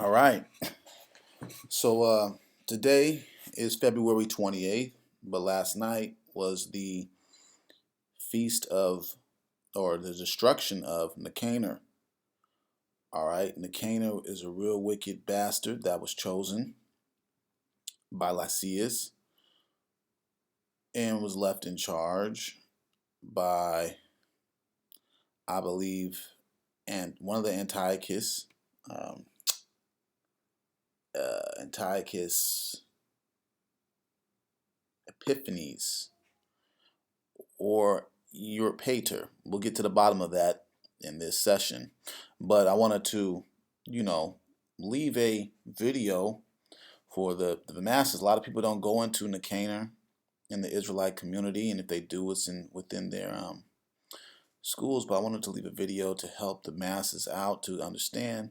All right. So today is February 28th, but last night was the feast of, or the destruction of Nicanor. All right. Nicanor is a real wicked bastard that was chosen by Lysias and was left in charge by, I believe, and one of the um, Antiochus Epiphanes, or your pater. We'll get to the bottom of that in this session. But I wanted to, you know, leave a video for the masses. A lot of people don't go into Nicanor in the Israelite community, and if they do, it's within their schools. But I wanted to leave a video to help the masses out to understand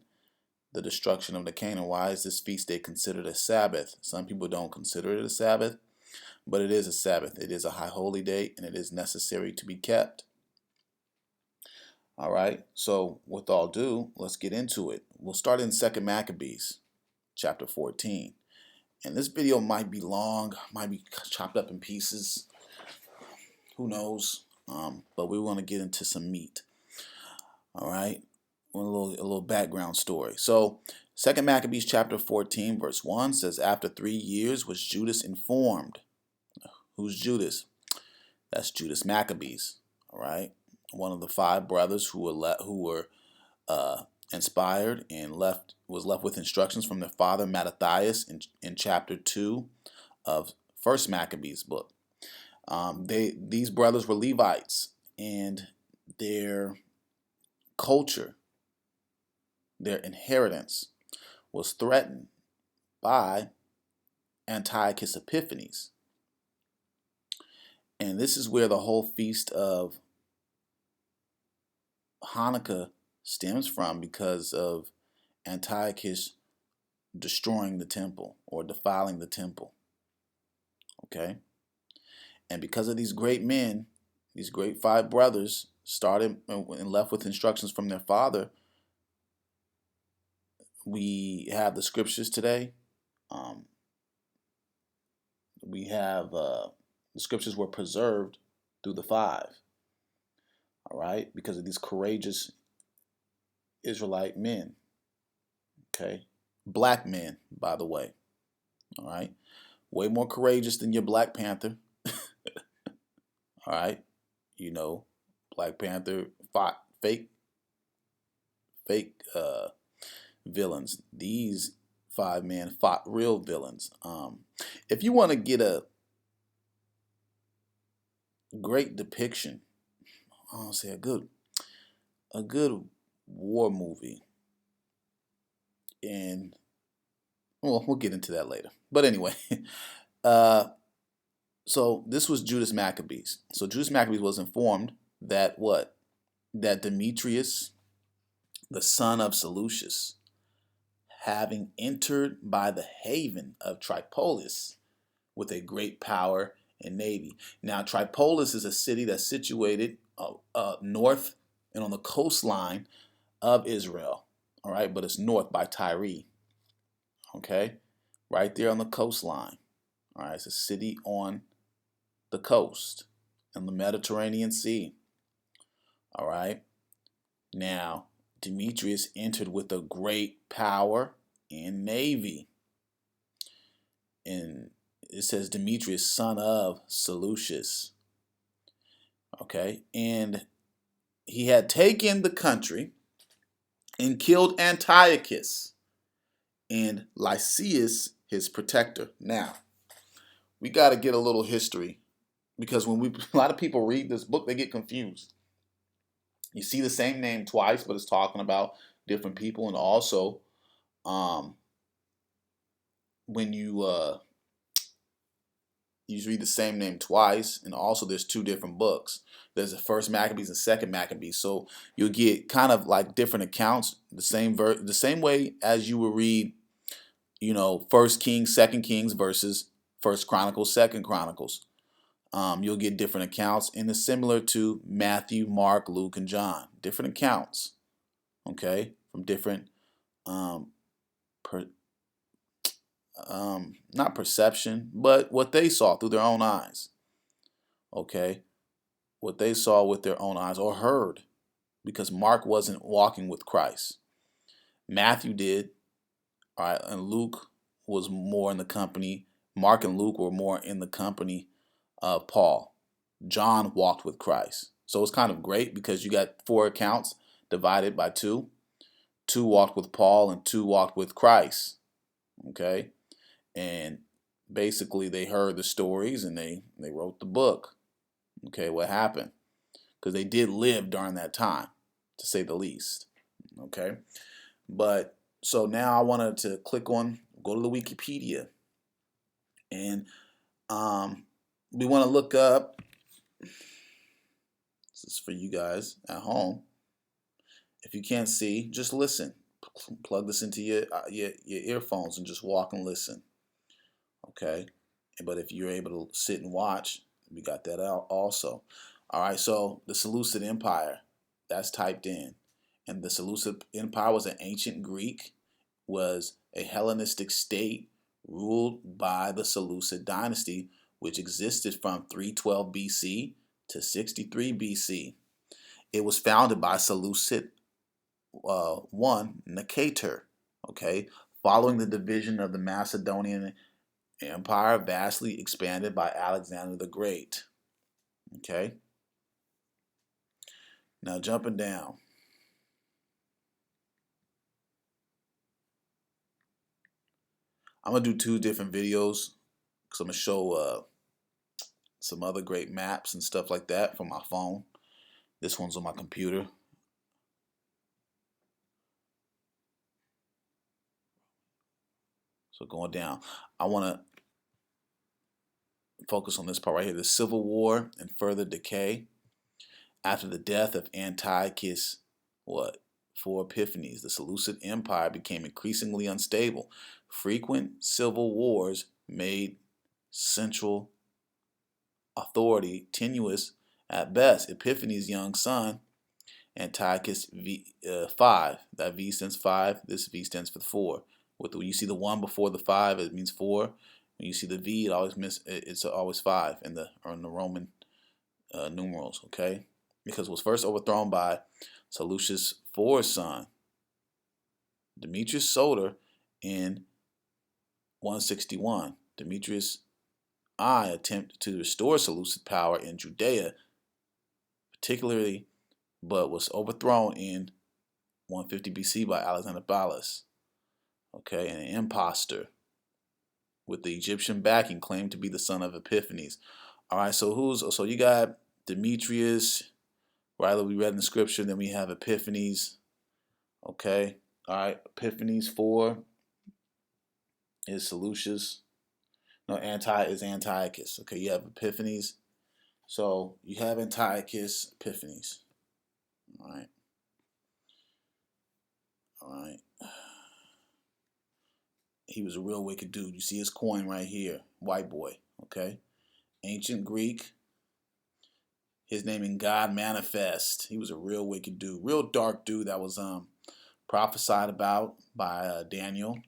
the destruction of Nicanor. Why is this feast day considered a Sabbath? Some people don't consider it a Sabbath, but it is a Sabbath. It is a high holy day, and it is necessary to be kept. All right, so with all due, let's get into it. We'll start in 2nd Maccabees, chapter 14. And this video might be long, might be chopped up in pieces. Who knows? But we want to get into some meat. All right, a little background story. So 2nd Maccabees, chapter 14, verse 1 says, After 3 years was Judas informed. Who's Judas? That's Judas Maccabees. All right, one of the 5 brothers who were inspired and was left with instructions from their father Mattathias in chapter 2 of 1st Maccabees book. These brothers were Levites, and their culture, their inheritance, was threatened by Antiochus Epiphanes. And this is where the whole feast of Hanukkah stems from, because of Antiochus destroying the temple or defiling the temple. Okay? And because of these great men, these great 5 brothers started and left with instructions from their father, we have the scriptures today. We have the scriptures were preserved through the 5. All right? Because of these courageous Israelite men. Okay? Black men, by the way. All right? Way more courageous than your Black Panther. All right? You know, Black Panther fought fake villains. These 5 men fought real villains. If you want to get a great depiction, I don't say a good war movie, and well, we'll get into that later. But anyway, so this was Judas Maccabees. So Judas Maccabees was informed that what? That Demetrius, the son of Seleucus, having entered by the haven of Tripolis with a great power and navy. Now, Tripolis is a city that's situated north and on the coastline of Israel. All right, but it's north by Tyre. Okay, right there on the coastline. All right, it's a city on the coast in the Mediterranean Sea. All right, now Demetrius entered with a great power and navy. And it says Demetrius, son of Seleucus. Okay, and he had taken the country and killed Antiochus and Lysias, his protector. Now, we got to get a little history, because when a lot of people read this book, they get confused. You see the same name twice, but it's talking about different people. And also, when you read the same name twice, and also there's 2 different books. There's the 1st Maccabees and 2nd Maccabees, so you'll get kind of like different accounts, the same way as you will read, 1st Kings, 2nd Kings versus 1st Chronicles, 2nd Chronicles. You'll get different accounts, and it's similar to Matthew, Mark, Luke, and John. Different accounts, okay, from different per, not perception, but what they saw through their own eyes. Okay, what they saw with their own eyes or heard, because Mark wasn't walking with Christ. Matthew did, all right, and Luke was more in the company. Mark and Luke were more in the company of Paul. John walked with Christ. So it's kind of great because you got 4 accounts divided by 2. 2 walked with Paul and 2 walked with Christ. Okay? And basically they heard the stories and they wrote the book. Okay, what happened? Because they did live during that time, to say the least. Okay? But so now I wanted to go to the Wikipedia. And we want to look up, this is for you guys at home. If you can't see, just listen. Plug this into your earphones and just walk and listen. Okay? But if you're able to sit and watch, we got that out also. All right, so the Seleucid Empire, that's typed in. And the Seleucid Empire was an ancient Greek, was a Hellenistic state ruled by the Seleucid dynasty, which existed from 312 BC to 63 BC. It was founded by Seleucid Nicanor, okay, following the division of the Macedonian Empire, vastly expanded by Alexander the Great. Okay. Now jumping down. I'm going to do 2 different videos because I'm going to show some other great maps and stuff like that from my phone. This one's on my computer. So going down, I want to focus on this part right here. The Civil War and further decay. After the death of Antiochus, 4 Epiphanes, the Seleucid Empire became increasingly unstable. Frequent civil wars made central authority tenuous at best. Epiphanes' young son, Antiochus V, 5. That V stands 5. This V stands for 4. When you see the 1 before the 5, it means 4. When you see the V, it's always 5 in the Roman numerals. Okay, because it was first overthrown by Seleucus IV's son, Demetrius Soter, in 161. Demetrius I attempted to restore Seleucid power in Judea, particularly, but was overthrown in 150 BC by Alexander Ballas. Okay, an imposter with the Egyptian backing claimed to be the son of Epiphanes. All right, so you got Demetrius, right? That we read in the scripture. Then we have Epiphanes. Okay, all right. Epiphanes 4 is Seleucus. No, is Antiochus. Okay, you have Epiphanes. So you have Antiochus, Epiphanes. All right. All right. He was a real wicked dude. You see his coin right here. White boy. Okay. Ancient Greek. His name in God manifest. He was a real wicked dude. Real dark dude that was prophesied about by Daniel.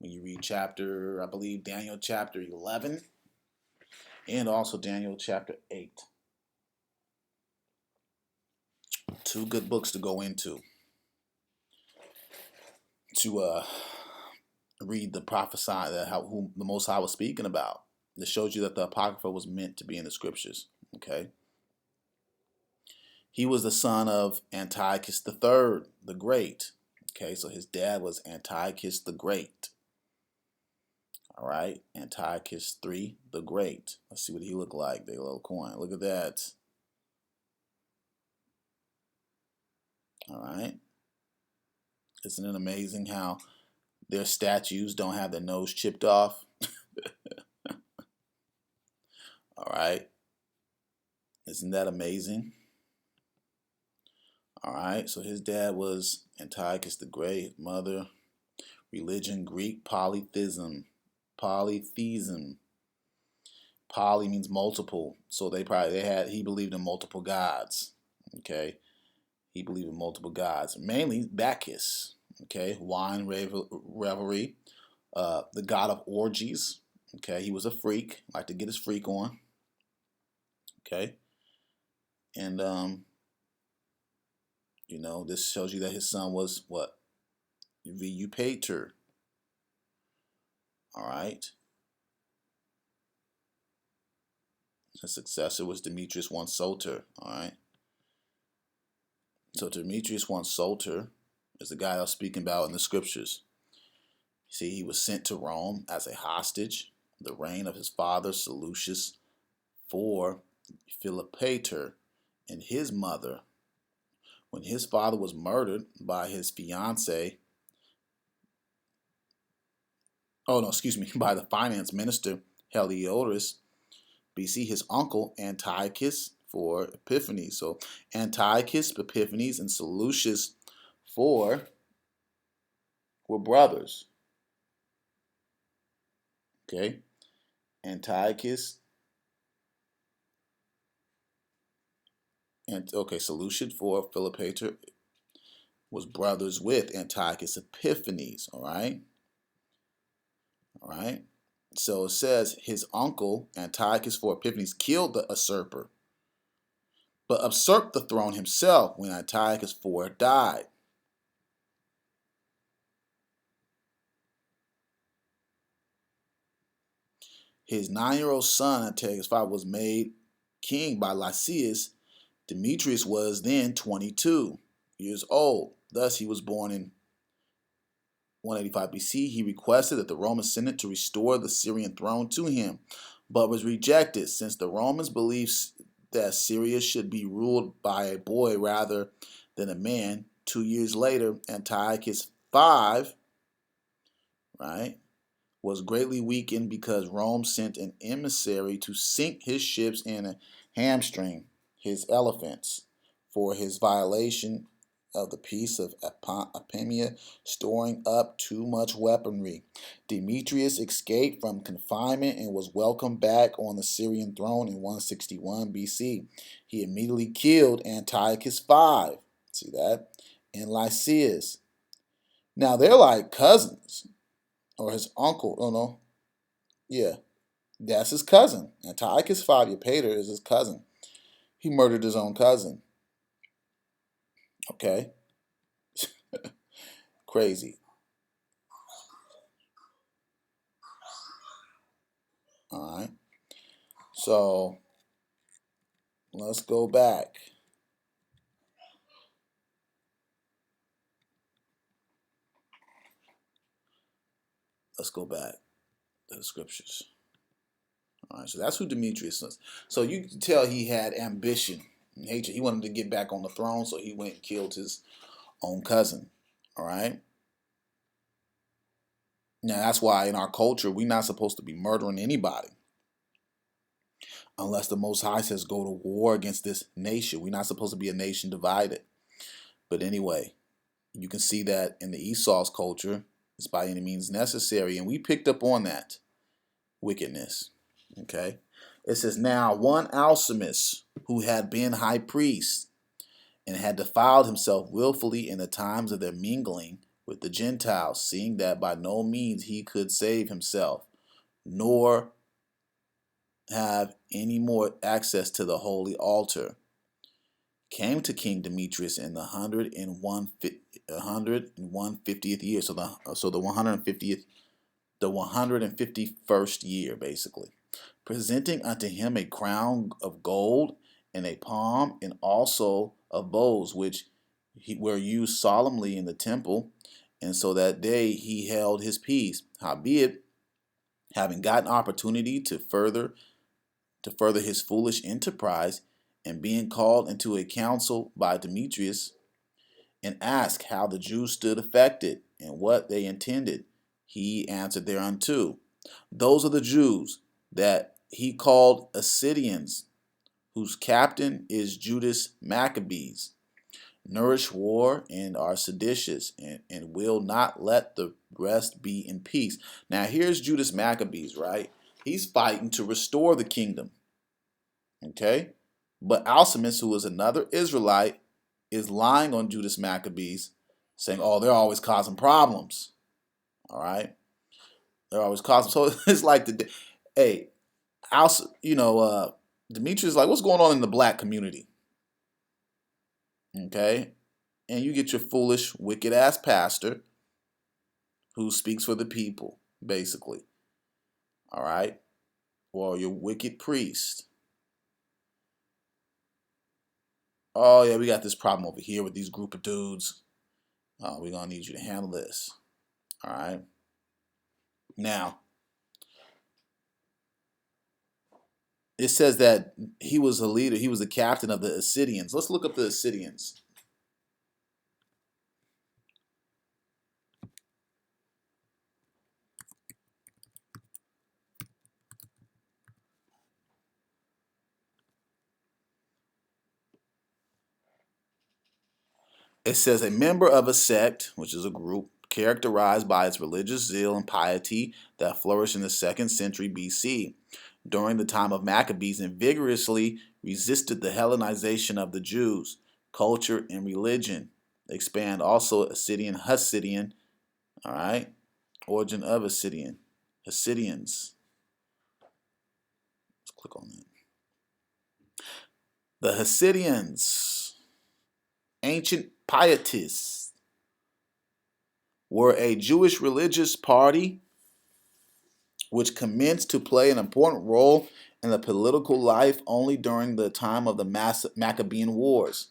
When you read I believe Daniel chapter 11. And also Daniel chapter 8. 2 good books to go into. To read the prophesy who the Most High was speaking about. That shows you that the Apocrypha was meant to be in the scriptures. Okay. He was the son of Antiochus III, the Great. Okay, so his dad was Antiochus the Great. All right, Antiochus III, the Great. Let's see what he looked like. The little coin. Look at that. All right. Isn't it amazing how their statues don't have their nose chipped off? All right. Isn't that amazing? All right. So his dad was Antiochus the Great. His mother, religion, Greek polytheism. Polytheism. Poly means multiple. So he believed in multiple gods. Okay. He believed in multiple gods, mainly Bacchus. Okay, wine revelry. The god of orgies. Okay, he was a freak, liked to get his freak on. Okay, and this shows you that his son was what? Vupator. All right. His successor was Demetrius I Soter. All right. So Demetrius I Soter is the guy I was speaking about in the scriptures. See, he was sent to Rome as a hostage. The reign of his father Seleucus for Philopator and his mother. When his father was murdered by his fiancee, by the finance minister Heliodorus, BC, his uncle Antiochus for Epiphanes. So Antiochus, Epiphanes, and Seleucus were brothers. Okay, Antiochus and Seleucus for Philopator was brothers with Antiochus Epiphanes. All right. So it says his uncle Antiochus for Epiphanes killed the usurper, but usurped the throne himself when Antiochus IV died. His 9-year-old son Antiochus V was made king by Lysias. Demetrius was then 22 years old. Thus he was born in 185 BC. He requested that the Roman Senate to restore the Syrian throne to him, but was rejected since the Romans believed that Syria should be ruled by a boy rather than a man. 2 years later, Antiochus V, was greatly weakened because Rome sent an emissary to sink his ships and hamstring his elephants for his violation of the peace of Apamia, storing up too much weaponry. Demetrius escaped from confinement and was welcomed back on the Syrian throne in 161 BC. He immediately killed Antiochus V. See that? And Lysias. Now they're like cousins. Or his uncle. Oh no. Yeah. That's his cousin. Antiochus Eupator is his cousin. He murdered his own cousin. Okay. Crazy. All right. So let's go back. Let's go back to the scriptures. All right. So that's who Demetrius was. So you can tell he had ambition and hatred. He wanted to get back on the throne, so he went and killed his own cousin. All right. Now that's why in our culture we're not supposed to be murdering anybody unless the Most High says go to war against this nation. We're not supposed to be a nation divided. But anyway, you can see that in the Esau's culture, it's by any means necessary. And we picked up on that wickedness. Okay. It says, now one Alcimus, who had been high priest and had defiled himself willfully in the times of their mingling with the Gentiles, seeing that by no means he could save himself, nor have any more access to the holy altar, came to King Demetrius in the 150th year. So the 151st year, basically, presenting unto him a crown of gold and a palm, and also of bowls, which were used solemnly in the temple. And so that day he held his peace. Howbeit, having gotten opportunity to further his foolish enterprise, and being called into a council by Demetrius, and asked how the Jews stood affected, and what they intended, he answered thereunto, those are the Jews that he called Assyrians, whose captain is Judas Maccabees, nourish war and are seditious, and will not let the rest be in peace. Now here's Judas Maccabees, right? He's fighting to restore the kingdom. Okay? But Alcimus, who is another Israelite, is lying on Judas Maccabees, saying, "Oh, they're always causing problems." All right, they're always causing. So it's like hey, also, Demetrius is like, "What's going on in the black community?" Okay, and you get your foolish, wicked ass pastor who speaks for the people, basically. All right, or your wicked priest. Oh yeah, we got this problem over here with these group of dudes. We're gonna need you to handle this. All right. Now, it says that he was a leader. He was a captain of the Assyrians. Let's look up the Assyrians. It says a member of a sect, which is a group characterized by its religious zeal and piety that flourished in the 2nd century BC during the time of Maccabees and vigorously resisted the Hellenization of the Jews, culture, and religion. They expand also Assyrian, Hasidian, all right, origin of Assyrian, Hasidians. Let's click on that. The Hasidians, ancient pietists, were a Jewish religious party which commenced to play an important role in the political life only during the time of the Maccabean Wars.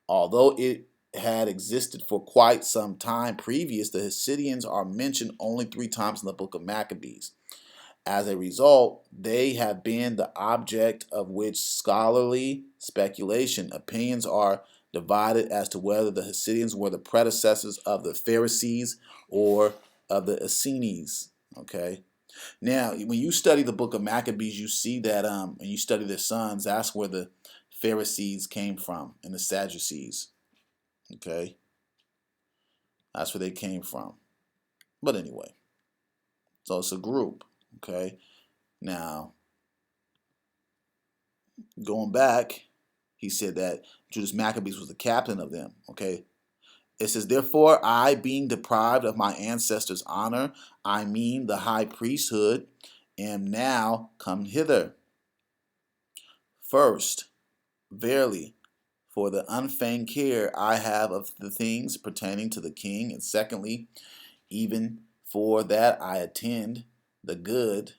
Although it had existed for quite some time previous, the Hasidians are mentioned only 3 times in the book of Maccabees. As a result, they have been the object of which scholarly speculation. Opinions are divided as to whether the Hasidians were the predecessors of the Pharisees or of the Essenes. Okay. Now, when you study the book of Maccabees, you see that, and you study their sons, that's where the Pharisees came from, and the Sadducees. Okay. That's where they came from. But anyway, so it's a group. Okay. Now, going back, he said that Judas Maccabees was the captain of them. Okay. It says, therefore, I, being deprived of my ancestors' honor, I mean the high priesthood, am now come hither. First, verily, for the unfeigned care I have of the things pertaining to the king, and secondly, even for that I intend the good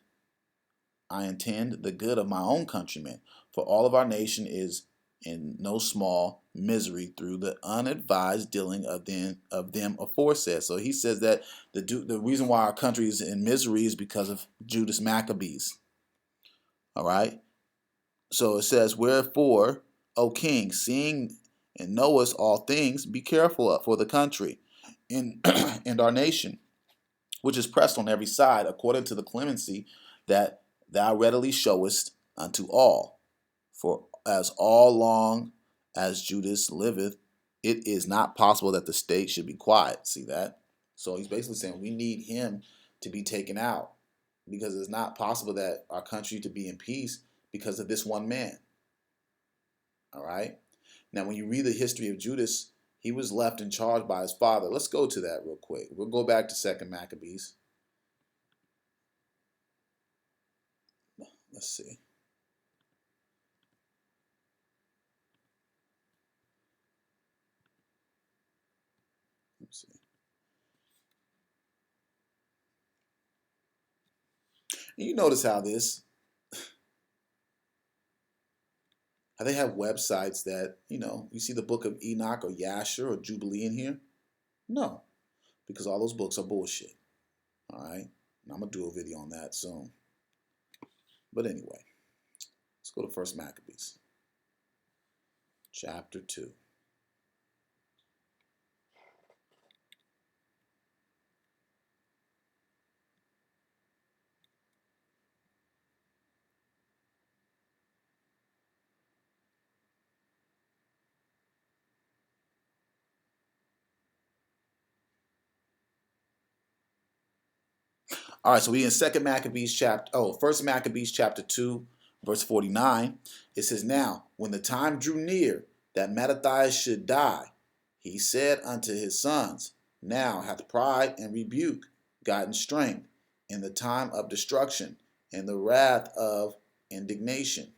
of my own countrymen, for all of our nation is in no small misery through the unadvised dealing of them aforesaid. So he says that the reason why our country is in misery is because of Judas Maccabees. All right. So it says, wherefore, O king, seeing and knowest all things, be careful for the country and and our nation, which is pressed on every side, according to the clemency that thou readily showest unto all. For as all long as Judas liveth, it is not possible that the state should be quiet. See that? So he's basically saying we need him to be taken out because it's not possible that our country to be in peace because of this one man. All right? Now, when you read the history of Judas, he was left in charge by his father. Let's go to that real quick. We'll go back to 2nd Maccabees. Let's see. Let's see. And you notice how they have websites that, you see the book of Enoch or Yasher or Jubilee in here? No, because all those books are bullshit. All right? And I'm going to do a video on that soon. But anyway, let's go to 1st Maccabees, chapter 2. All right, so we in 1st Maccabees chapter 2, verse 49. It says, now, when the time drew near that Mattathias should die, He said unto his sons, now hath pride and rebuke gotten strength in the time of destruction, in the wrath of indignation.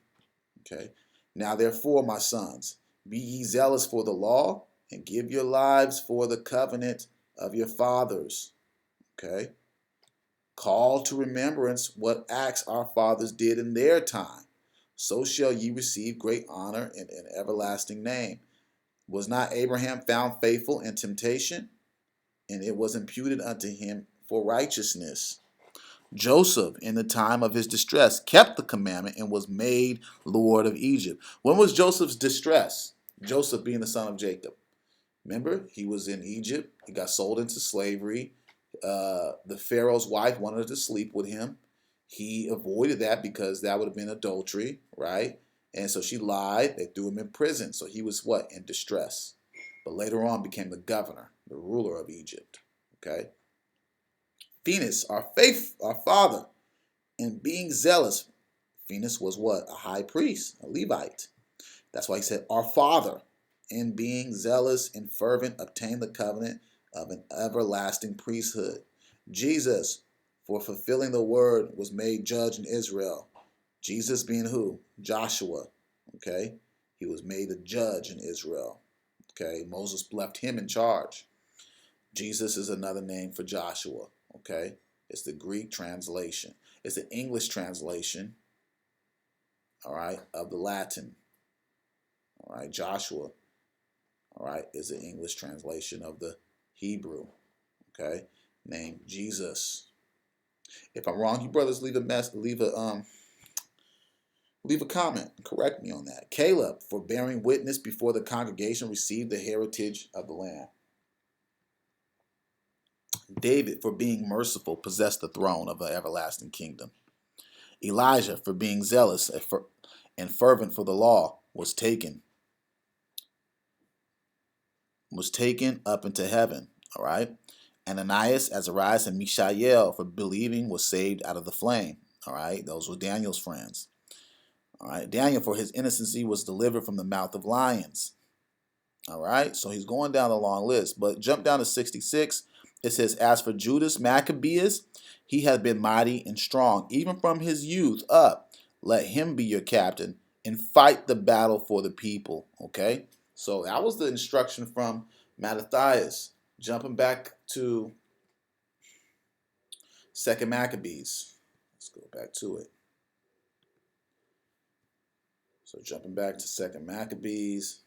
Okay. Now therefore, my sons, be ye zealous for the law, and give your lives for the covenant of your fathers. Okay. Call to remembrance what acts our fathers did in their time. So shall ye receive great honor and an everlasting name. Was not Abraham found faithful in temptation? And it was imputed unto him for righteousness. Joseph, in the time of his distress, kept the commandment and was made Lord of Egypt. When was Joseph's distress? Joseph being the son of Jacob. Remember, he was in Egypt. He got sold into slavery. The Pharaoh's wife wanted to sleep with him. He avoided that because that would have been adultery, right? And so she lied. They threw him in prison. So he was what? In distress. But later on became the governor, the ruler of Egypt. Okay. Phinehas, our father, in being zealous. Phinehas was what? A high priest, a Levite. That's why he said, our father, in being zealous and fervent, obtained the covenant of an everlasting priesthood. Jesus, for fulfilling the word, was made judge in Israel. Jesus being who? Joshua. Okay. He was made a judge in Israel. Okay. Moses left him in charge. Jesus is another name for Joshua. Okay. It's the Greek translation. It's the English translation, all right, of the Latin. All right. Joshua, all right, is the English translation of the Hebrew. Okay. Named Jesus. If I'm wrong, you brothers leave a comment. Correct me on that. Caleb, for bearing witness before the congregation, received the heritage of the land. David, for being merciful, possessed the throne of the everlasting kingdom. Elijah, for being zealous and fervent for the law, was taken up into heaven. All right. Ananias, Azarias, and Mishael, for believing, was saved out of the flame. All right. Those were Daniel's friends. All right. Daniel, for his innocency, was delivered from the mouth of lions. All right. So he's going down the long list. But jump down to 66. It says, as for Judas Maccabees, he had been mighty and strong, even from his youth up. Let him be your captain and fight the battle for the people. Okay. So that was the instruction from Mattathias. Jumping back to 2 Maccabees. Let's go back to it. So jumping back to 2 Maccabees.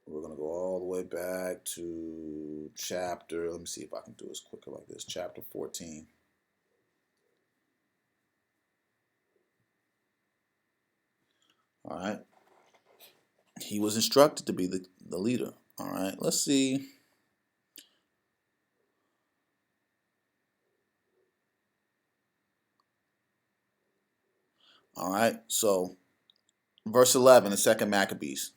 We're going to go all the way back to chapter, let me see if I can do this quicker like this, chapter 14. All right. He was instructed to be the leader. All right. Let's see. All right. So verse 11 in 2 Maccabees,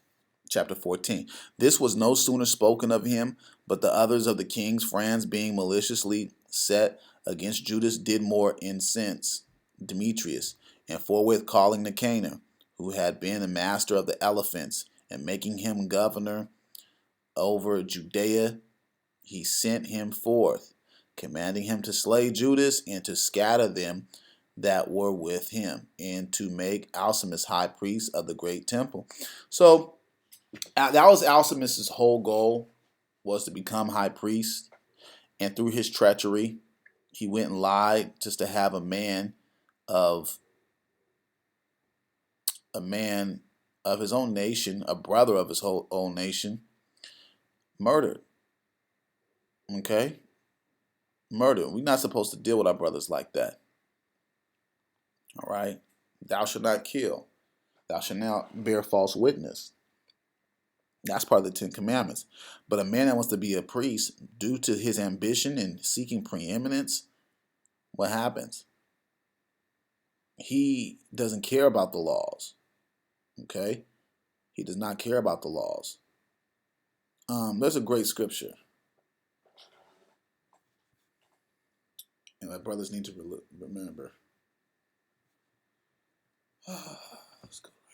chapter 14. This was no sooner spoken of him, but the others of the king's friends, being maliciously set against Judas, did more incense Demetrius, and forthwith calling Nicanor, who had been the master of the elephants, and making him governor over Judea, he sent him forth, commanding him to slay Judas and to scatter them that were with him, and to make Alcimus high priest of the great temple. So that was Alcimus's whole goal, was to become high priest. And through his treachery, he went and lied just to have a man of his own nation, a brother of his whole own nation, murdered. Okay? Murdered. We're not supposed to deal with our brothers like that. All right? Thou shalt not kill. Thou shalt not bear false witness. That's part of the Ten Commandments. But a man that wants to be a priest, due to his ambition and seeking preeminence, what happens? He doesn't care about the laws. Okay? He does not care about the laws. There's a great scripture, and my brothers need to remember. Let's go right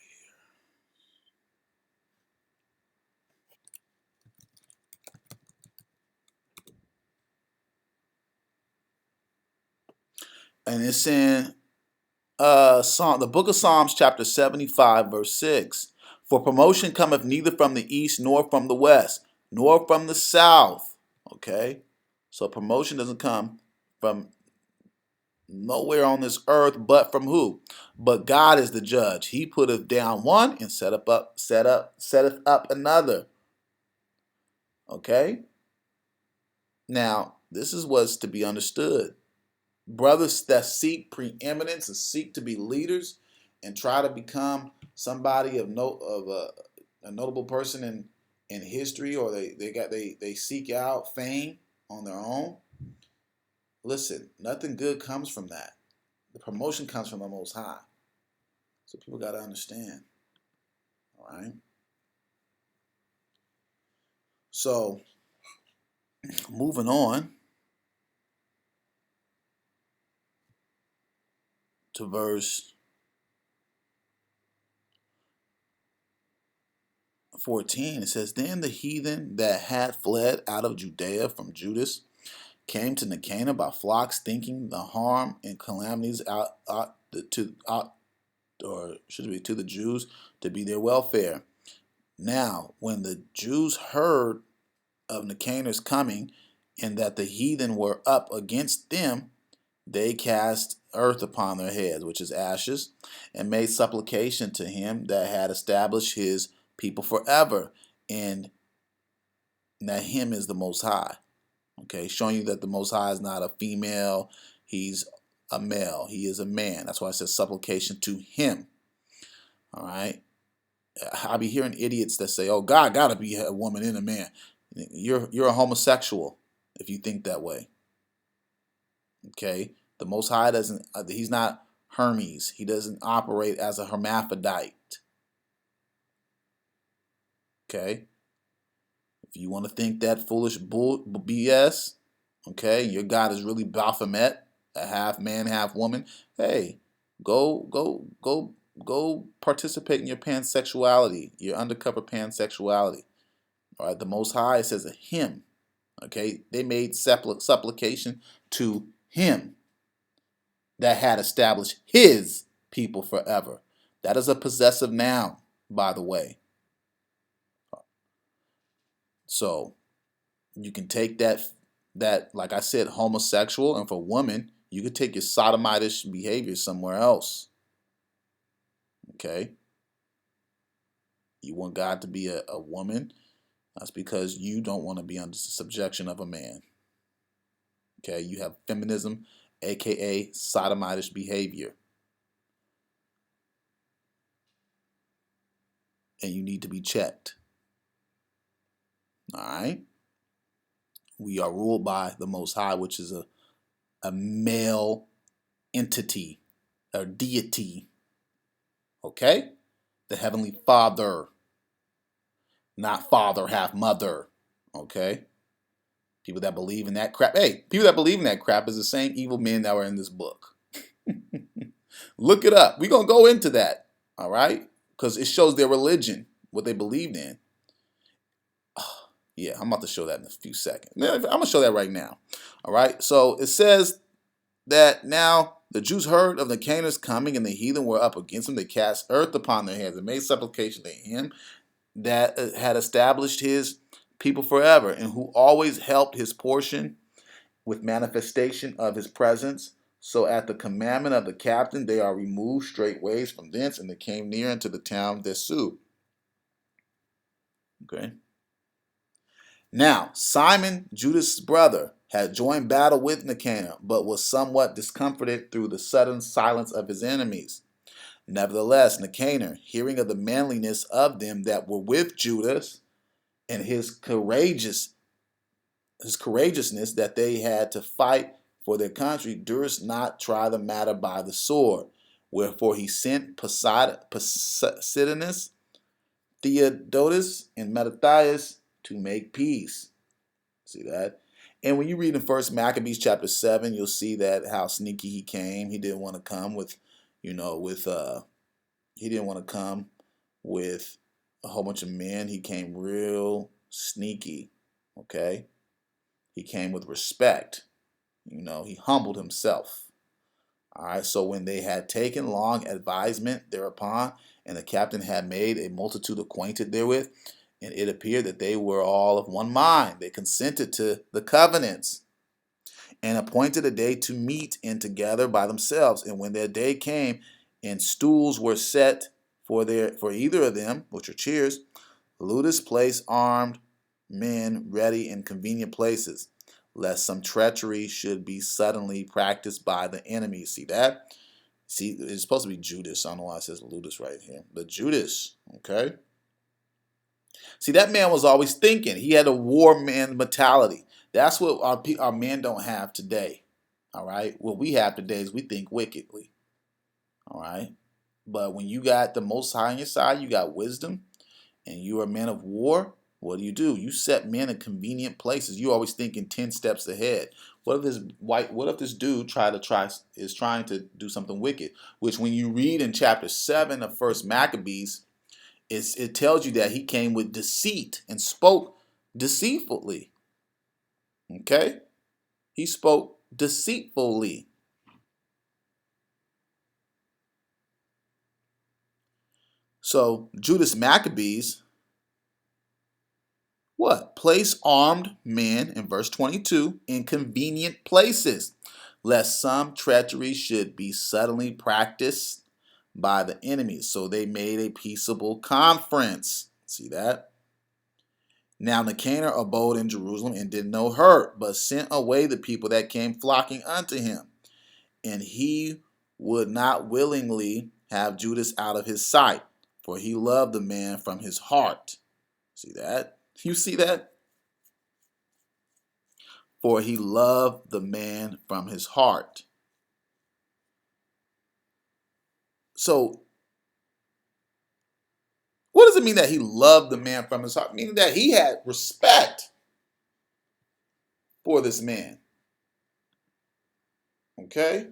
And it's in the book of Psalms, chapter 75, verse 6. For promotion cometh neither from the east, nor from the west, nor from the south. Okay? So promotion doesn't come from nowhere on this earth but from who? But God is the judge. He putteth down one and setteth up another. Okay? Now, this is what's to be understood. Brothers that seek preeminence and seek to be leaders and try to become somebody of a notable person in history, or they seek out fame on their own. Listen, nothing good comes from that. The promotion comes from the Most High. So people got to understand. All right. So moving on to verse 14, it says, Then the heathen that had fled out of Judea from Judas came to Nicanor by flocks, thinking the harm and calamities to the Jews to be their welfare. Now, when the Jews heard of Nicanor's coming, and that the heathen were up against them, they cast earth upon their heads, which is ashes, and made supplication to him that had established his people forever, and that him is the Most High. Okay, showing you that the Most High is not a female, he's a male, he is a man. That's why it says supplication to him. All right. I be hearing idiots that say, "Oh, God gotta be a woman and a man." You're a homosexual if you think that way. Okay, the Most High doesn't. He's not Hermes. He doesn't operate as a hermaphrodite. Okay, if you want to think that foolish bull BS, okay, your God is really Baphomet, a half man, half woman. Hey, go participate in your pansexuality, your undercover pansexuality. All right, the Most High says a him. Okay, they made supplication to him that had established his people forever. That is a possessive noun, by the way. So you can take that like I said, homosexual, and for women, you could take your sodomitish behavior somewhere else. Okay, you want God to be a woman. That's because you don't want to be under the subjection of a man. Okay, you have feminism, aka sodomitish behavior. And you need to be checked. All right? We are ruled by the Most High, which is a male entity or deity. Okay? The Heavenly Father, not father, half mother. Okay? People that believe in that crap. Hey, people that believe in that crap is the same evil men that were in this book. Look it up. We're going to go into that. All right? Because it shows their religion, what they believed in. Yeah, I'm about to show that in a few seconds. I'm going to show that right now. All right. So it says that now the Jews heard of the Canaanites coming, and the heathen were up against them. They cast earth upon their heads and made supplication to him that had established his people forever, and who always helped his portion with manifestation of his presence. So at the commandment of the captain, they are removed straightways from thence, and they came near unto the town of Desu. Okay. Now, Simon, Judas' brother, had joined battle with Nicanor, but was somewhat discomforted through the sudden silence of his enemies. Nevertheless, Nicanor, hearing of the manliness of them that were with Judas, and his courageousness that they had to fight for their country, durst not try the matter by the sword. Wherefore he sent Posidonius, Theodotus, and Mattathias to make peace. See that? And when you read in First Maccabees chapter 7, you'll see that how sneaky he came. He didn't want to come with, he didn't want to come with a whole bunch of men. He came real sneaky. Okay? He came with respect. He humbled himself. All right, so when they had taken long advisement thereupon, and the captain had made a multitude acquainted therewith, and it appeared that they were all of one mind, they consented to the covenants, and appointed a day to meet and to gather by themselves. And when their day came, and stools were set for either of them, which are cheers, Ludus placed armed men ready in convenient places, lest some treachery should be suddenly practiced by the enemy. See that? See, it's supposed to be Judas. I don't know why it says Ludus right here. But Judas, okay? See, that man was always thinking. He had a war man mentality. That's what our men don't have today. All right? What we have today is we think wickedly. All right? But when you got the Most High on your side, you got wisdom, and you are a man of war, what do? You set men in convenient places. You always thinking 10 steps ahead. What if this dude is trying to do something wicked? Which when you read in chapter 7 of First Maccabees, it tells you that he came with deceit and spoke deceitfully. Okay? He spoke deceitfully. So Judas Maccabees, what? Place armed men, in verse 22, in convenient places, lest some treachery should be suddenly practiced by the enemy. So they made a peaceable conference. See that? Now Nicanor abode in Jerusalem and did no hurt, but sent away the people that came flocking unto him. And he would not willingly have Judas out of his sight, for he loved the man from his heart. See that? You see that? For he loved the man from his heart. So, what does it mean that he loved the man from his heart? Meaning that he had respect for this man. Okay?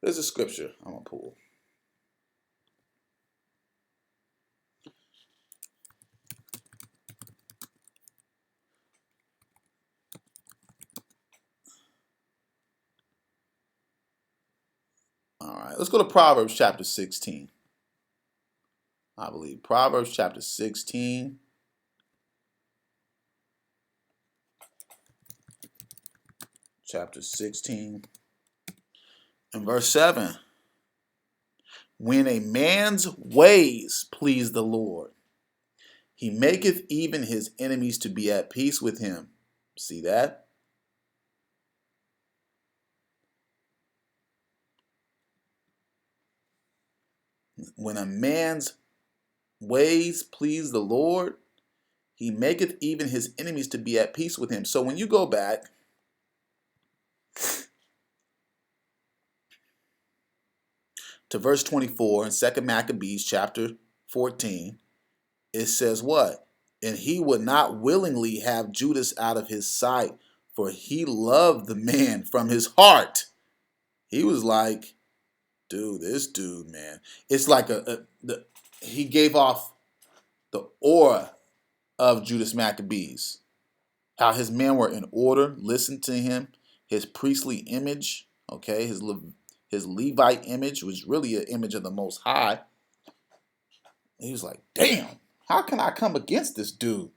There's a scripture I'm going to pull. All right, let's go to Proverbs chapter 16. I believe Proverbs chapter 16. Chapter 16 and verse 7. When a man's ways please the Lord, he maketh even his enemies to be at peace with him. See that? When a man's ways please the Lord, he maketh even his enemies to be at peace with him. So when you go back to verse 24 in 2 Maccabees chapter 14, it says what? And he would not willingly have Judas out of his sight, for he loved the man from his heart. He was like, dude, this dude, man. It's like he gave off the aura of Judas Maccabees. How his men were in order, listened to him, his priestly image, okay, his Levite image was really an image of the Most High. He was like, damn, how can I come against this dude?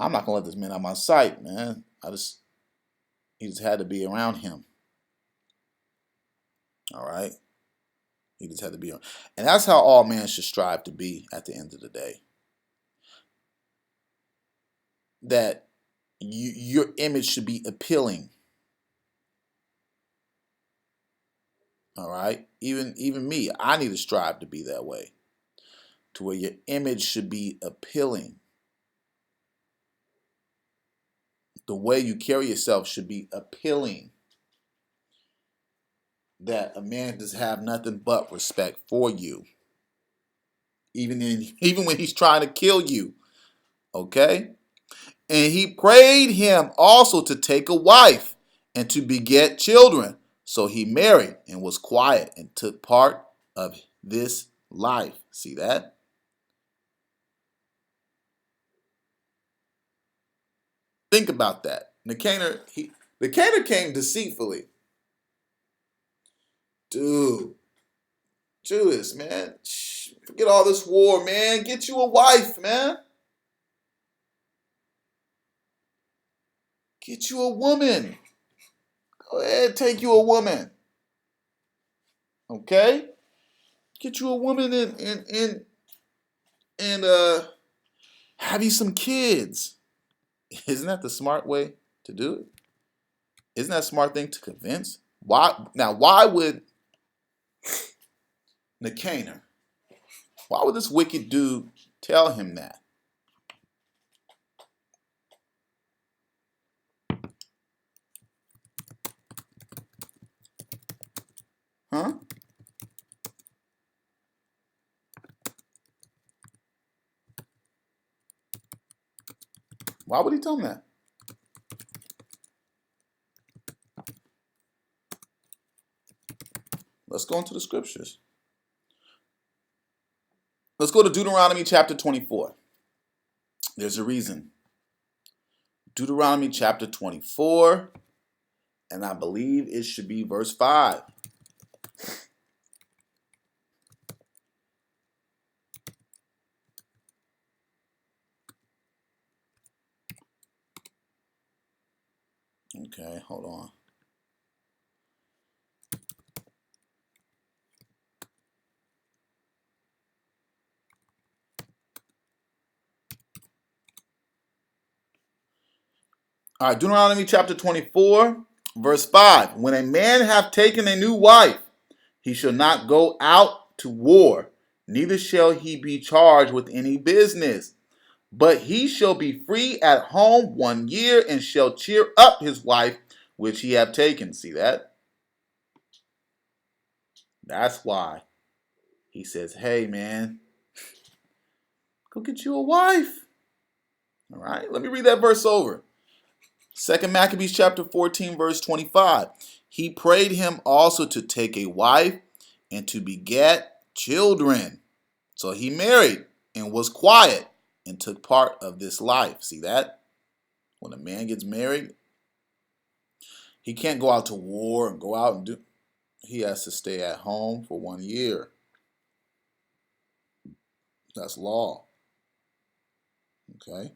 I'm not gonna let this man out of my sight, man. He just had to be around him. All right. He just had to be around. And that's how all men should strive to be at the end of the day. That your image should be appealing. All right. Even me, I need to strive to be that way. To where your image should be appealing. The way you carry yourself should be appealing. That a man does have nothing but respect for you. Even when he's trying to kill you. Okay? And he prayed him also to take a wife and to beget children. So he married and was quiet and took part of this life. See that? Think about that. Nicanor came deceitfully. Dude, Judas, man. Forget all this war, man. Get you a wife, man. Get you a woman. Go ahead, take you a woman. Okay? Get you a woman and have you some kids. Isn't that the smart way to do it? Isn't that a smart thing to convince? Why would Nicanor, why would this wicked dude tell him that? Huh? Why would he tell him that? Let's go into the scriptures. Let's go to Deuteronomy chapter 24. There's a reason. Deuteronomy chapter 24, and I believe it should be verse 5. Okay, hold on. All right, Deuteronomy chapter 24, verse 5. When a man hath taken a new wife, he shall not go out to war, neither shall he be charged with any business. But he shall be free at home 1 year, and shall cheer up his wife which he have taken. See that? That's why he says, hey man, go get you a wife. All right, let me read that verse over. 2 Maccabees chapter 14, verse 25. He prayed him also to take a wife and to beget children. So he married and was quiet and took part of this life. See that? When a man gets married, he can't go out to war and go out and do. He has to stay at home for 1 year. That's law. Okay?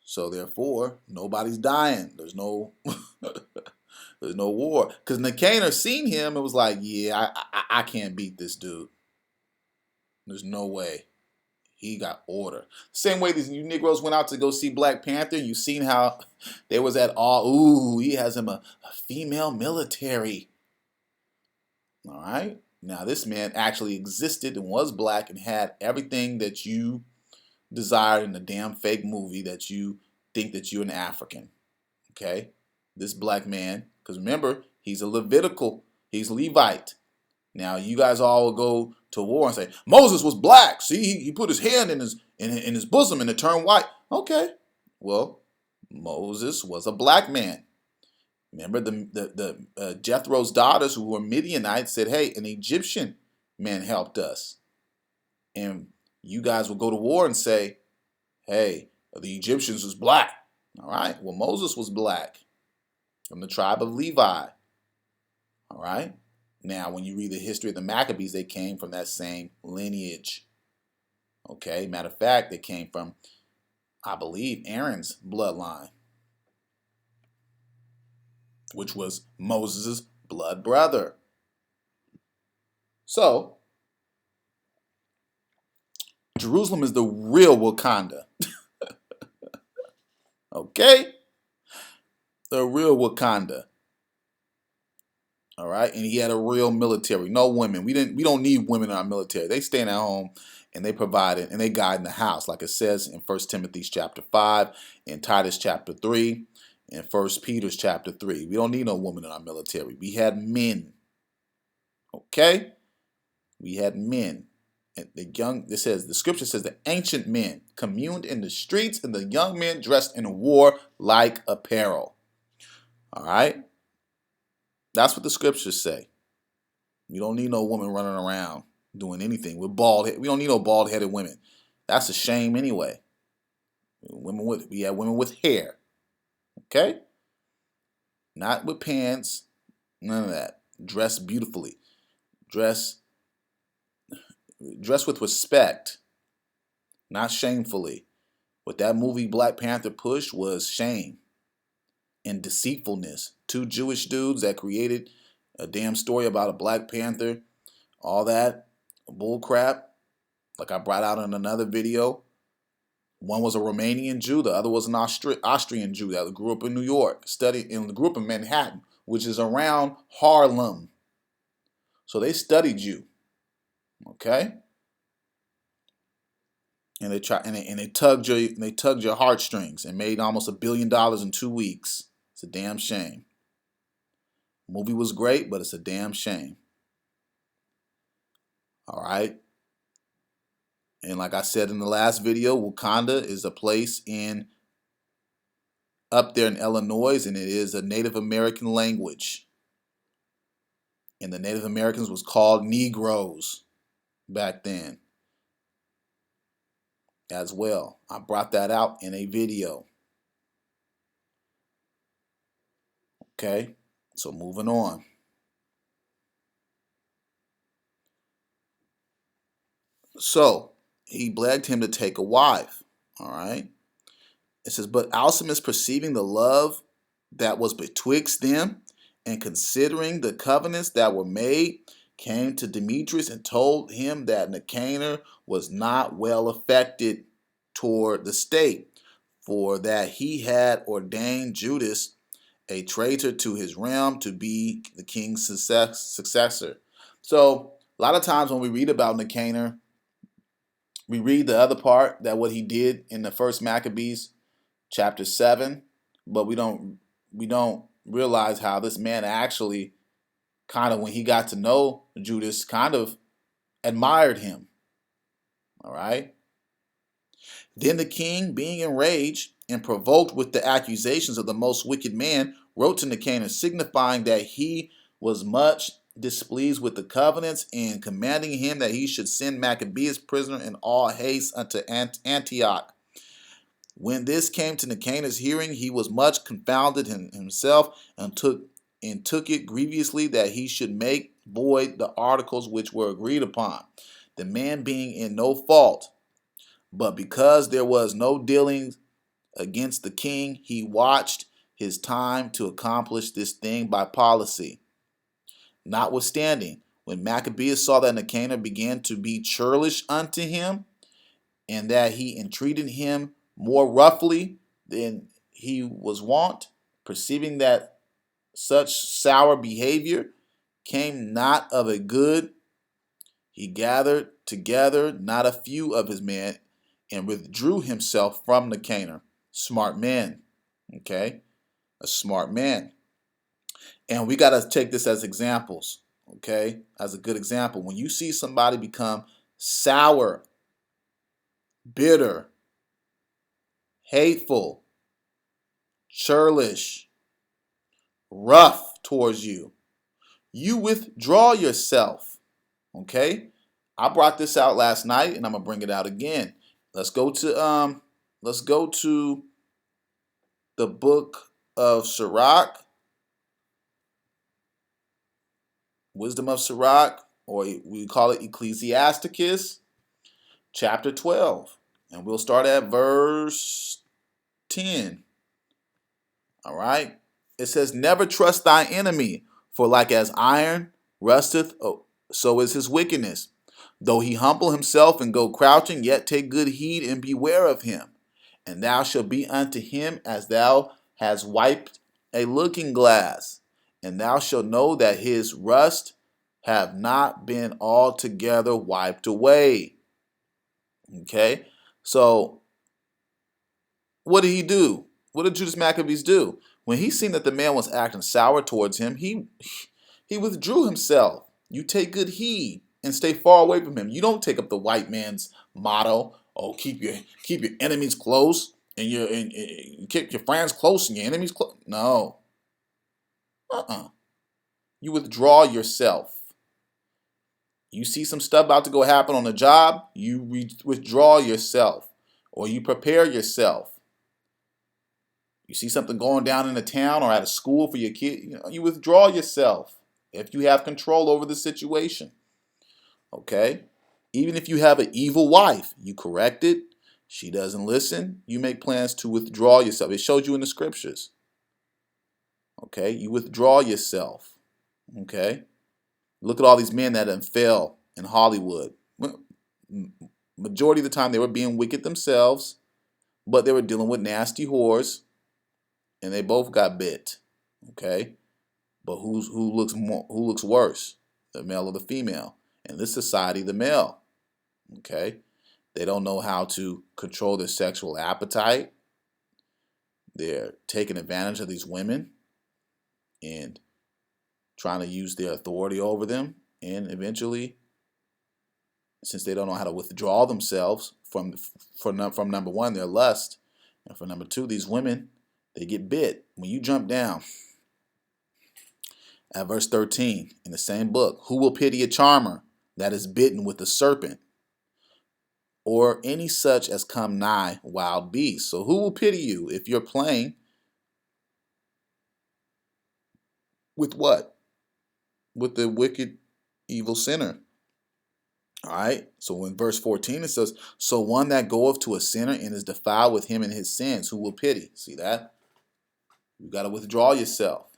So therefore, nobody's dying. There's no there's no war. Because Nicanor seen him and was like, yeah, I can't beat this dude. There's no way. He got order. Same way these you Negroes went out to go see Black Panther. You seen how they was at all, ooh, he has him a female military. All right. Now this man actually existed and was black and had everything that you desired in a damn fake movie that you think that you're an African. Okay? This black man, because remember, he's a Levitical, he's Levite. Now you guys all will go to war and say, Moses was black. See, he put his hand in his bosom and it turned white. Okay. Well, Moses was a black man. Remember the Jethro's daughters who were Midianites said, hey, an Egyptian man helped us. And you guys will go to war and say, hey, the Egyptians was black. All right. Well, Moses was black from the tribe of Levi. All right. Now, when you read the history of the Maccabees, they came from that same lineage. Okay. Matter of fact, they came from, I believe, Aaron's bloodline, which was Moses' blood brother. So, Jerusalem is the real Wakanda. Okay? The real Wakanda. All right? And he had a real military. No women. We don't need women in our military. They staying at home and they provide it and they guide in the house, like it says in 1 Timothy chapter 5, in Titus chapter 3, in 1 Peter chapter 3. We don't need no women in our military. We had men. Okay? We had men. The scripture says the ancient men communed in the streets, and the young men dressed in war-like apparel. All right? That's what the scriptures say. We don't need no woman running around doing anything with bald head. We don't need no bald-headed women. That's a shame anyway. We had women with hair. Okay? Not with pants, none of that. Dress beautifully. Dress with respect, not shamefully. What that movie Black Panther pushed was shame and deceitfulness. Two Jewish dudes that created a damn story about a Black Panther, all that bull crap, like I brought out in another video. One was a Romanian Jew, the other was an Austrian Jew that grew up in New York, grew up in Manhattan, which is around Harlem. So they studied you, okay? And they tugged your heartstrings and made almost $1 billion in 2 weeks. It's a damn shame. Movie was great, but it's a damn shame. All right. And like I said in the last video, Wakanda is a place up there in Illinois, and it is a Native American language. And the Native Americans was called Negroes back then as well. I brought that out in a video. Okay, so moving on. So he begged him to take a wife. All right. It says, but Alcimus, perceiving the love that was betwixt them, and considering the covenants that were made, came to Demetrius and told him that Nicanor was not well affected toward the state, for that he had ordained Judas, a traitor to his realm, to be the king's successor. So a lot of times when we read about Nicanor, we read the other part, that what he did in the first Maccabees chapter 7, but we don't realize how this man actually kind of, when he got to know Judas, kind of admired him. All right. Then the king, being enraged and provoked with the accusations of the most wicked man, wrote to Nicanor, signifying that he was much displeased with the covenants, and commanding him that he should send Maccabeus prisoner in all haste unto Antioch. When this came to Nicanor's hearing, he was much confounded in himself, and took it grievously that he should make void the articles which were agreed upon, the man being in no fault. But because there was no dealing against the king, he watched his time to accomplish this thing by policy. Notwithstanding, when Maccabeus saw that Nicanor began to be churlish unto him, and that he entreated him more roughly than he was wont, perceiving that such sour behavior came not of a good, he gathered together not a few of his men and withdrew himself from Nicanor. Smart man. Okay? A smart man. And we got to take this as examples. Okay? As a good example. When you see somebody become sour, bitter, hateful, churlish, rough towards you, you withdraw yourself. Okay? I brought this out last night, and I'm gonna bring it out again. Let's go to the book of Sirach, Wisdom of Sirach, or we call it Ecclesiasticus, chapter 12. And we'll start at verse 10. All right? It says, never trust thy enemy, for like as iron rusteth, so is his wickedness. Though he humble himself and go crouching, yet take good heed and beware of him. And thou shalt be unto him as thou hast wiped a looking glass. And thou shalt know that his rust have not been altogether wiped away. Okay? So, what did he do? What did Judas Maccabees do? When he seen that the man was acting sour towards him, he withdrew himself. You take good heed and stay far away from him. You don't take up the white man's motto, oh, keep your enemies close and keep your friends close and your enemies close. No. You withdraw yourself. You see some stuff about to go happen on the job, you withdraw yourself, or you prepare yourself. You see something going down in a town or at a school for your kid, you withdraw yourself if you have control over the situation. Okay? Even if you have an evil wife, you correct it. She doesn't listen. You make plans to withdraw yourself. It shows you in the scriptures. Okay? You withdraw yourself. Okay? Look at all these men that have failed in Hollywood. Majority of the time they were being wicked themselves, but they were dealing with nasty whores, and they both got bit. Okay? But who looks worse? The male or the female? In this society, the male. Okay? They don't know how to control their sexual appetite. They're taking advantage of these women and trying to use their authority over them. And eventually, since they don't know how to withdraw themselves from number one, their lust, and for number two, these women, they get bit. When you jump down at verse 13 in the same book, who will pity a charmer that is bitten with a serpent, or any such as come nigh wild beasts? So who will pity you if you're playing with what? With the wicked, evil sinner. All right. So in verse 14 it says, so one that goeth to a sinner and is defiled with him in his sins, who will pity? See that? You got to withdraw yourself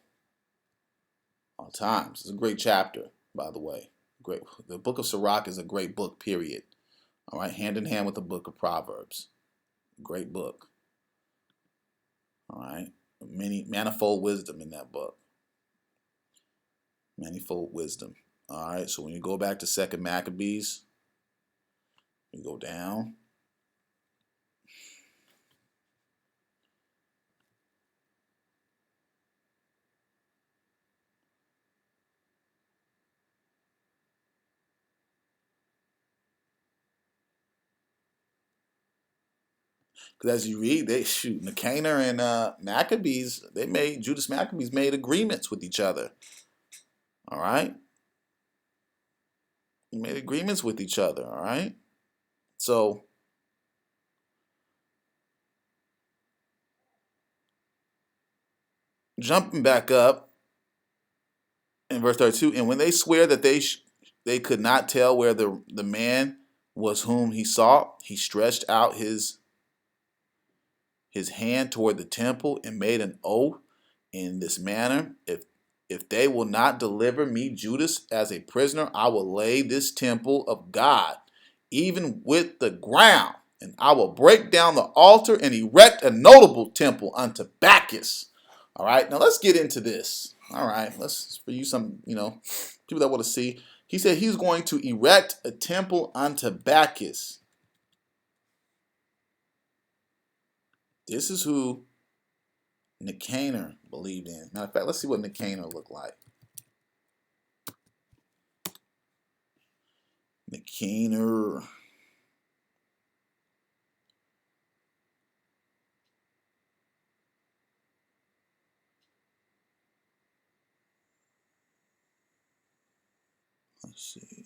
all times. It's a great chapter, by the way. Great. The book of Sirach is a great book, period. All right. Hand in hand with the book of Proverbs. Great book. All right. Manifold wisdom in that book. Manifold wisdom. All right. So when you go back to 2 Maccabees, you go down. Because as you read, Nicanor and Maccabees, Judas Maccabees made agreements with each other. All right? They made agreements with each other, all right? So, jumping back up in verse 32, and when they swear that they could not tell where the man was whom he sought, he stretched out his hand toward the temple and made an oath in this manner, if they will not deliver me Judas as a prisoner, I will lay this temple of God even with the ground, and I will break down the altar and erect a notable temple unto Bacchus. All right, now let's get into this. All right, let's, for you some, people that want to see. He said he's going to erect a temple unto Bacchus. This is who Nicanor believed in. Matter of fact, let's see what Nicanor looked like. Nicanor. Let's see.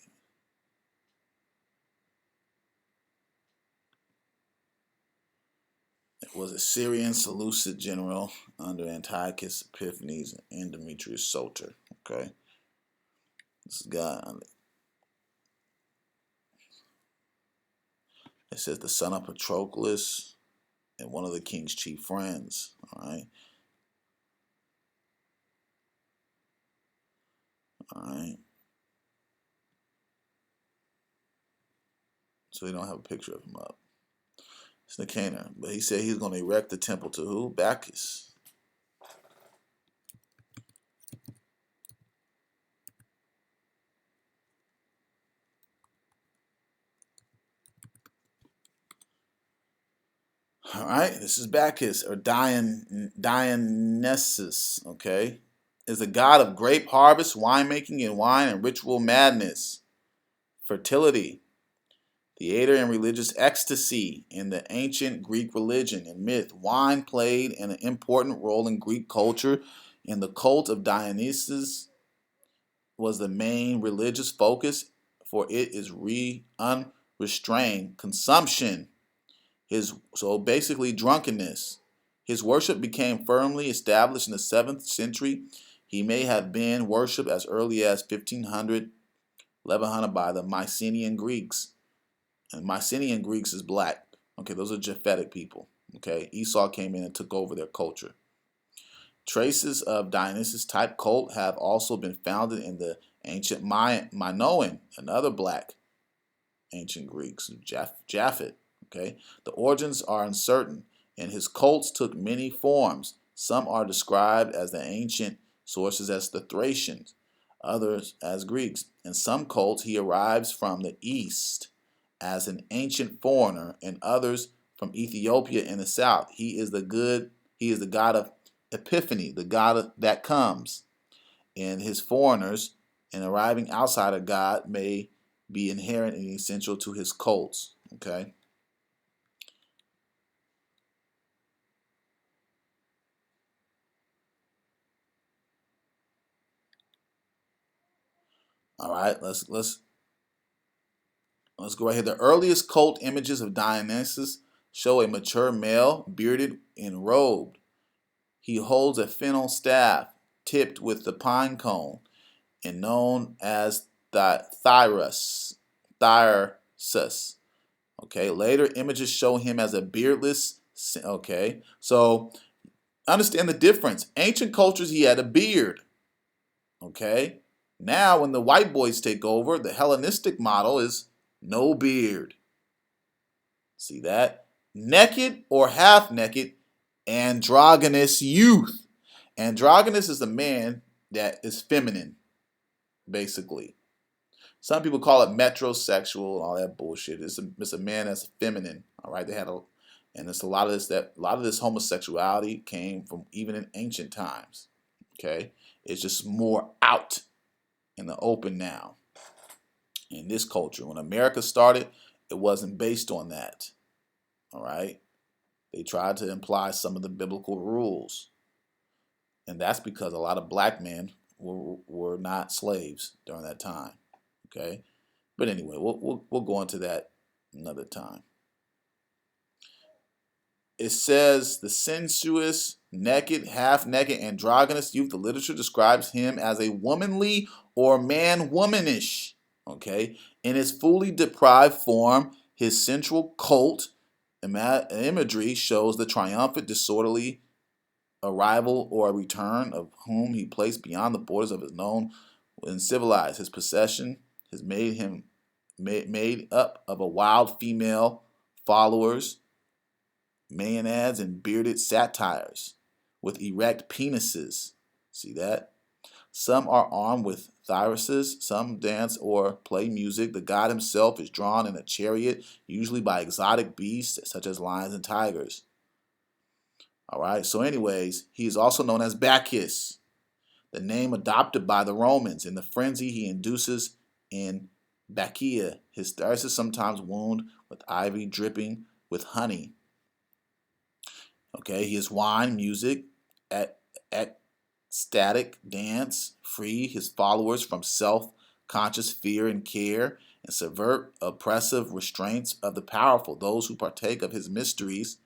It was a Syrian Seleucid general under Antiochus Epiphanes and Demetrius Soter. Okay. This guy. It says the son of Patroclus and one of the king's chief friends. All right. All right. So they don't have a picture of him up. It's Nicanor. But he said he's going to erect the temple to who? Bacchus. All right, this is Bacchus, or Dionysus, okay? Is a god of grape harvest, winemaking, and wine and ritual madness, fertility, theater and religious ecstasy in the ancient Greek religion and myth. Wine played an important role in Greek culture, and the cult of Dionysus was the main religious focus, for it is unrestrained consumption. So basically drunkenness, His worship became firmly established in the 7th century. He may have been worshipped as early as 1500, 1100 by the Mycenaean Greeks. And Mycenaean Greeks is black. Okay, those are Japhetic people. Okay, Esau came in and took over their culture. Traces of Dionysus type cult have also been founded in the ancient Minoan and other black ancient Greeks, Japhet. Okay, the origins are uncertain, and his cults took many forms. Some are described as the ancient sources as the Thracians, others as Greeks. In some cults, he arrives from the east as an ancient foreigner, and others from Ethiopia in the south. He is the god of Epiphany, the god that comes. And his foreigners and arriving outside of God may be inherent and essential to his cults. Okay. All right. Let's go right here. The earliest cult images of Dionysus show a mature male, bearded and robed. He holds a fennel staff tipped with the pine cone and known as the Thyrsus. Okay. Later images show him as a beardless. Okay. So understand the difference. Ancient cultures, he had a beard. Okay. Now, when the white boys take over, the Hellenistic model is no beard. See that? Naked or half naked, androgynous youth. Androgynous is a man that is feminine, basically. Some people call it metrosexual and all that bullshit. It's a man that's feminine. All right, and it's a lot of this homosexuality came from even in ancient times. Okay, it's just more out in the open now in this culture. When America started, it wasn't based on that. All right, they tried to imply some of the biblical rules, and that's because a lot of black men were not slaves during that time. Okay, but anyway, we'll go into that another time. It says the sensuous, naked, half-naked, androgynous youth. The literature describes him as a womanly or man-womanish. Okay, in his fully deprived form, his central cult imagery shows the triumphant, disorderly arrival or return of whom he placed beyond the borders of his known and civilized. His possession has made him made up of a wild female followers, maenads, and bearded satyrs with erect penises. See that? Some are armed with thyruses, some dance or play music. The god himself is drawn in a chariot, usually by exotic beasts such as lions and tigers. All right, so, anyways, he is also known as Bacchus, the name adopted by the Romans. In the frenzy he induces in Bacchia, his thirst is sometimes wound with ivy dripping with honey. Okay, he is wine, music, ecstatic dance, free his followers from self-conscious fear and care, and subvert oppressive restraints of the powerful. Those who partake of his mysteries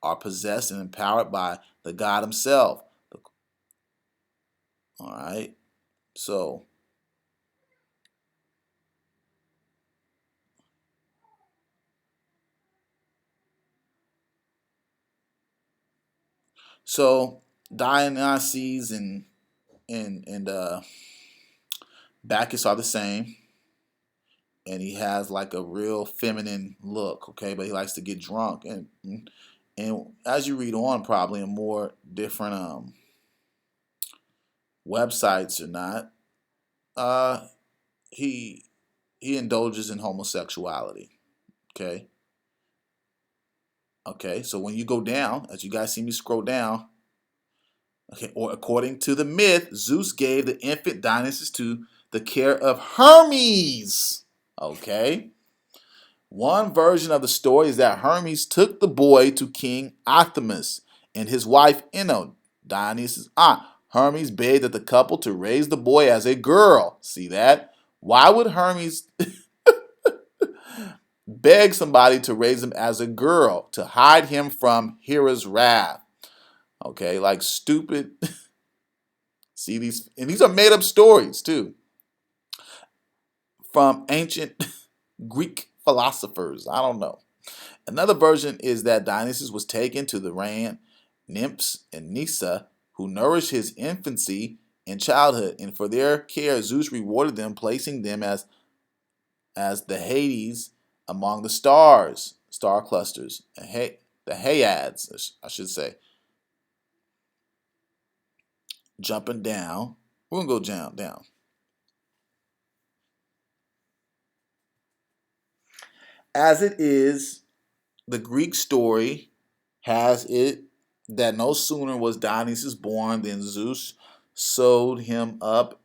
are possessed and empowered by the God himself. All right, so so Dionysus and Bacchus are the same, and he has like a real feminine look. Okay, but he likes to get drunk, and as you read on, probably in more different websites or not, uh, he he indulges in homosexuality. Okay, okay. So when you go down, as you guys see me scroll down, okay, or according to the myth, Zeus gave the infant Dionysus to the care of Hermes. Okay. One version of the story is that Hermes took the boy to King Athamas and his wife Ino, Dionysus' aunt. Hermes begged the couple to raise the boy as a girl. See that? Why would Hermes beg somebody to raise him as a girl? To hide him from Hera's wrath. Okay, like stupid. See these, and these are made up stories too from ancient Greek philosophers. I don't know. Another version is that Dionysus was taken to the Rhine nymphs and Nysa, who nourished his infancy and childhood, and for their care Zeus rewarded them, placing them as the Hades among the stars, star clusters, the Hyads, I should say. Jumping down, we're gonna go down. As it is, the Greek story has it that no sooner was Dionysus born than Zeus sewed him up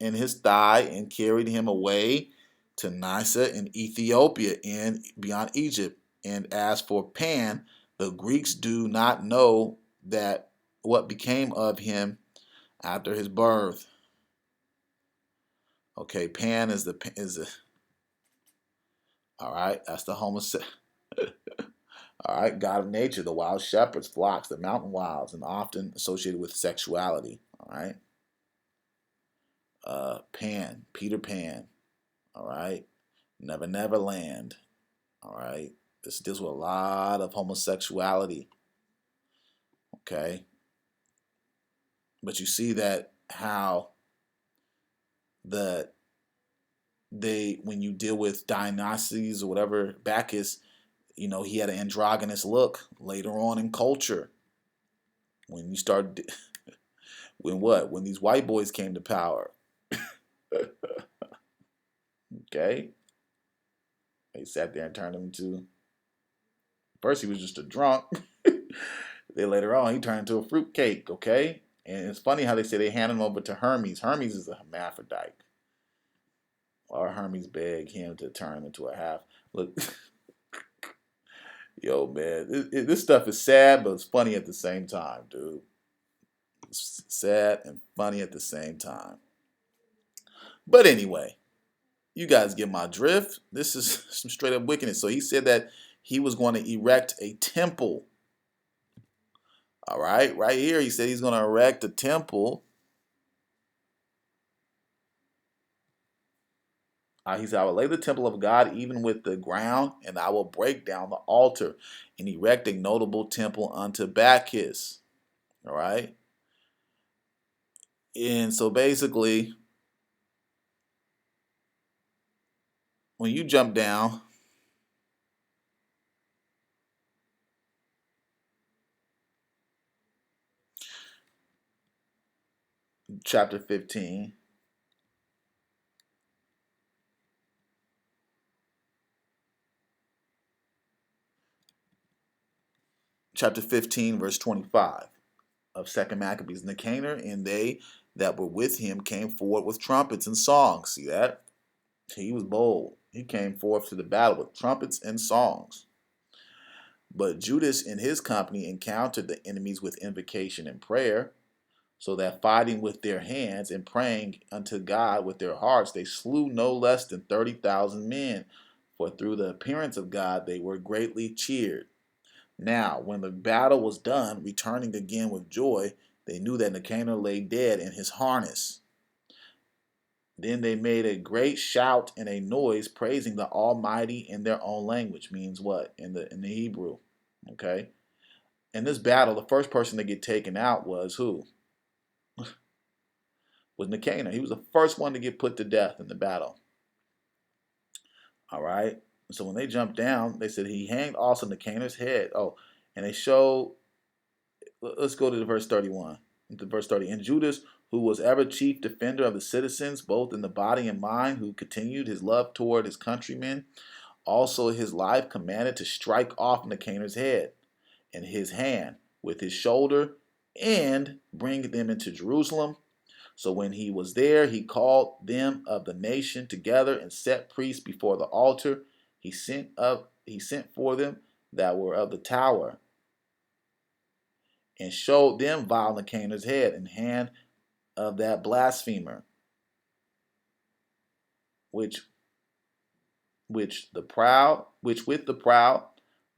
in his thigh and carried him away to Nysa in Ethiopia and beyond Egypt. And as for Pan, the Greeks do not know that what became of him after his birth. Okay, Pan is the all right. That's the homosexual. All right, god of nature, the wild shepherds, flocks, the mountain wilds, and often associated with sexuality. All right, Pan, Peter Pan. All right, Never Never Land. All right, this deals with a lot of homosexuality. Okay, but you see that how the they when you deal with Dionysus or whatever Bacchus, he had an androgynous look later on in culture. When you start when these white boys came to power. Okay, they sat there and turned him into. First, he was just a drunk. Then later on, he turned into a fruitcake. Okay, and it's funny how they say they handed him over to Hermes. Hermes is a hermaphrodite, or Hermes begged him to turn into a half. Look, yo, man, this stuff is sad, but it's funny at the same time, dude. It's sad and funny at the same time. But anyway, you guys get my drift. This is some straight up wickedness. So he said that he was going to erect a temple. All right here, he said he's going to erect a temple. He said, I will lay the temple of God even with the ground, and I will break down the altar and erect a notable temple unto Bacchus. All right. And so basically, when you jump down, chapter 15, verse 25 of Second Maccabees, Nicanor and they that were with him came forward with trumpets and songs. See that? He was bold. He came forth to the battle with trumpets and songs. But Judas and his company encountered the enemies with invocation and prayer, so that fighting with their hands and praying unto God with their hearts, they slew no less than 30,000 men. For through the appearance of God they were greatly cheered. Now, when the battle was done, returning again with joy, they knew that Nicanor lay dead in his harness. Then they made a great shout and a noise, praising the Almighty in their own language. Means what? In the Hebrew. Okay. In this battle, the first person to get taken out was who? Was Nicanor. He was the first one to get put to death in the battle. All right. So when they jumped down, they said he hanged also Nicanor's head. Oh, and they showed. Let's go to the verse 31. To verse 30. And Judas, who was ever chief defender of the citizens, both in the body and mind, who continued his love toward his countrymen, also his life commanded to strike off Nicanor's head and his hand with his shoulder and bring them into Jerusalem. So when he was there, he called them of the nation together and set priests before the altar. He sent for them that were of the tower and showed them vile Nicanor's head and hand of that blasphemer, which which with the proud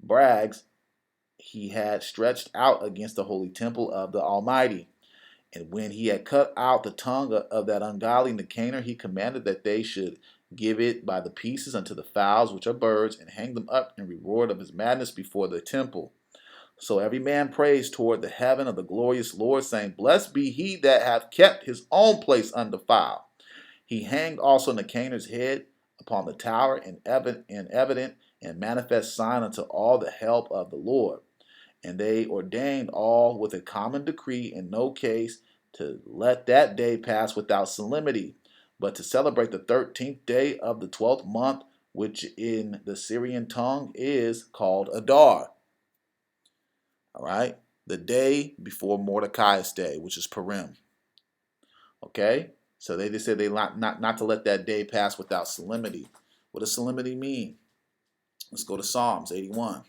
brags he had stretched out against the holy temple of the Almighty. And when he had cut out the tongue of that ungodly Nicanor, he commanded that they should give it by the pieces unto the fowls, which are birds, and hang them up in reward of his madness before the temple. So every man prays toward the heaven of the glorious Lord, saying, Blessed be he that hath kept his own place undefiled. He hanged also Nicanor's head upon the tower in evident and manifest sign unto all the help of the Lord. And they ordained all with a common decree in no case to let that day pass without solemnity, but to celebrate the 13th day of the 12th month, which in the Syrian tongue is called Adar. All right? The day before Mordecai's day, which is Purim. Okay? So they just said they not to let that day pass without solemnity. What does solemnity mean? Let's go to Psalms 81.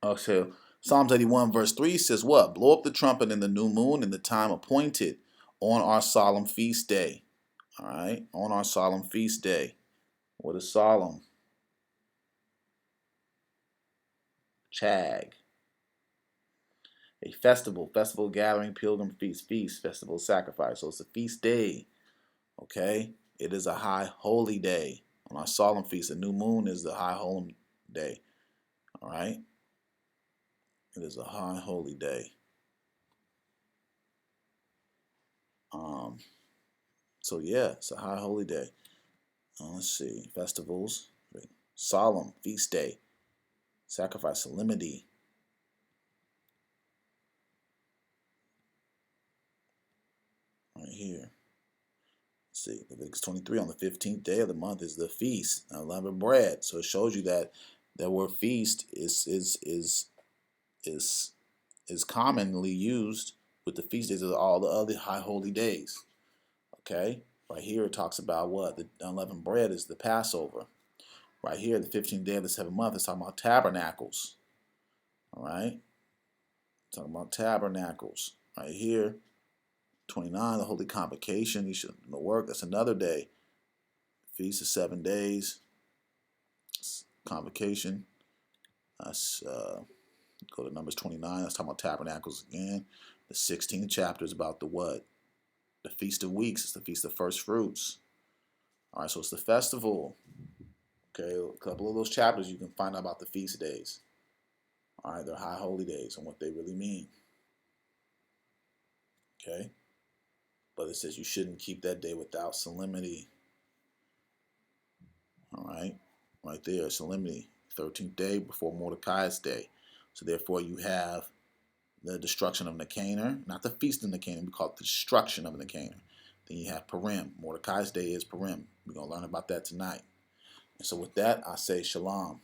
Okay, Psalms 81 verse 3 says what? Blow up the trumpet in the new moon in the time appointed on our solemn feast day. All right, on our solemn feast day. What is solemn? Chag. A festival gathering, pilgrim feast, festival sacrifice. So it's a feast day. Okay, it is a high holy day. On our solemn feast, the new moon is the high holy day. All right, it is a high holy day. So yeah, it's a high holy day. Let's see, festivals, solemn feast day, sacrifice, solemnity. Right here. Let's see, Leviticus 23, on the 15th day of the month is the feast, unleavened bread. So it shows you that that word feast is commonly used with the feast days of all the other high holy days. Okay, right here it talks about what the unleavened bread is the Passover. Right here, the 15th day of the 7th month is talking about tabernacles. All right, talking about tabernacles. Right here, 29, the Holy Convocation. You should work. That's another day. Feast of 7 days. Convocation. That's go to Numbers 29. That's talking about tabernacles again. The 16th chapter is about the what? The Feast of Weeks. It's the Feast of First Fruits. All right, so it's the festival. Okay, a couple of those chapters you can find out about the feast days. All right, they're high holy days and what they really mean. Okay, but it says you shouldn't keep that day without solemnity. All right there, solemnity, 13th day before Mordecai's day. So therefore you have the destruction of Nicanor, not the feast of Nicanor, we call it the destruction of Nicanor. Then you have Purim. Mordecai's day is Purim. We're going to learn about that tonight. And so with that, I say shalom.